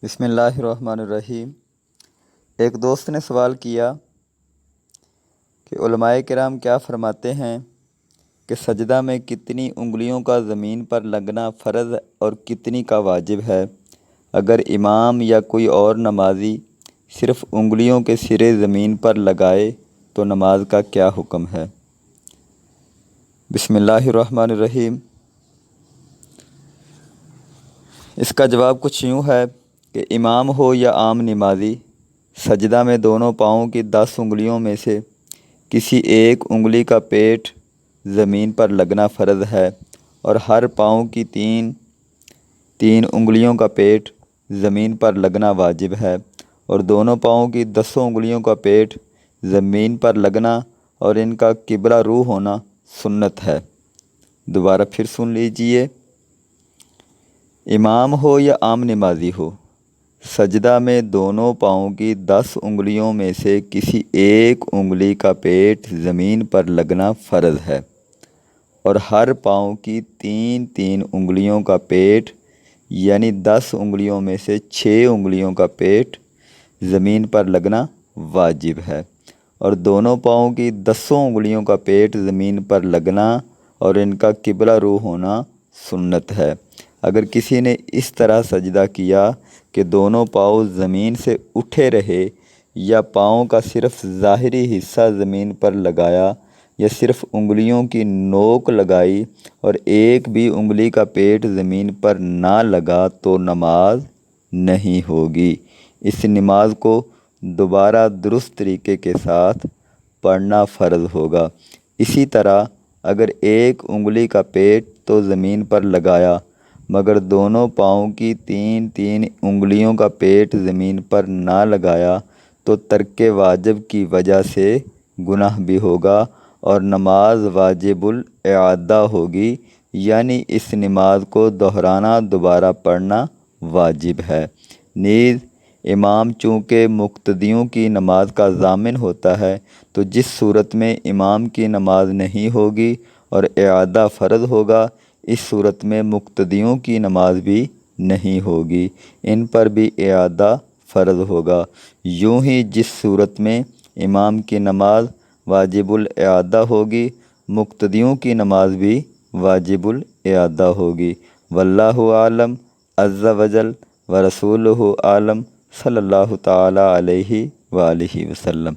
بسم اللہ الرحمن الرحیم۔ ایک دوست نے سوال کیا کہ علماء کرام کیا فرماتے ہیں کہ سجدہ میں کتنی انگلیوں کا زمین پر لگنا فرض اور کتنی کا واجب ہے؟ اگر امام یا کوئی اور نمازی صرف انگلیوں کے سرے زمین پر لگائے تو نماز کا کیا حکم ہے؟ بسم اللہ الرحمن الرحیم۔ اس کا جواب کچھ یوں ہے کہ امام ہو یا عام نمازی، سجدہ میں دونوں پاؤں کی 10 انگلیوں میں سے کسی ایک انگلی کا پیٹھ زمین پر لگنا فرض ہے، اور ہر پاؤں کی تین انگلیوں کا پیٹھ زمین پر لگنا واجب ہے، اور دونوں پاؤں کی 10 انگلیوں کا پیٹھ زمین پر لگنا اور ان کا قبلہ رو ہونا سنت ہے۔ دوبارہ پھر سن لیجئے۔ امام ہو یا عام نمازی ہو، سجدہ میں دونوں پاؤں کی 10 انگلیوں میں سے کسی ایک انگلی کا پیٹھ زمین پر لگنا فرض ہے، اور ہر پاؤں کی تین انگلیوں کا پیٹھ یعنی 10 انگلیوں میں سے 6 انگلیوں کا پیٹھ زمین پر لگنا واجب ہے، اور دونوں پاؤں کی 10 انگلیوں کا پیٹھ زمین پر لگنا اور ان کا قبلہ رو ہونا سنت ہے۔ اگر کسی نے اس طرح سجدہ کیا کہ دونوں پاؤں زمین سے اٹھے رہے، یا پاؤں کا صرف ظاہری حصہ زمین پر لگایا، یا صرف انگلیوں کی نوک لگائی اور ایک بھی انگلی کا پیٹھ زمین پر نہ لگا تو نماز نہیں ہوگی۔ اس نماز کو دوبارہ درست طریقے کے ساتھ پڑھنا فرض ہوگا۔ اسی طرح اگر ایک انگلی کا پیٹھ تو زمین پر لگایا مگر دونوں پاؤں کی تین انگلیوں کا پیٹھ زمین پر نہ لگایا تو ترک واجب کی وجہ سے گناہ بھی ہوگا اور نماز واجب الاعادہ ہوگی، یعنی اس نماز کو دہرانا، دوبارہ پڑھنا واجب ہے۔ نیز امام چونکہ مقتدیوں کی نماز کا ضامن ہوتا ہے، تو جس صورت میں امام کی نماز نہیں ہوگی اور اعادہ فرض ہوگا، اس صورت میں مقتدیوں کی نماز بھی نہیں ہوگی، ان پر بھی اعادہ فرض ہوگا۔ یوں ہی جس صورت میں امام کی نماز واجب الاعادہ ہوگی، مقتدیوں کی نماز بھی واجب الاعادہ ہوگی۔ واللہ اعلم عز وجل ورسولہ اعلم، صلی اللہ تعالی علیہ وآلہ وسلم۔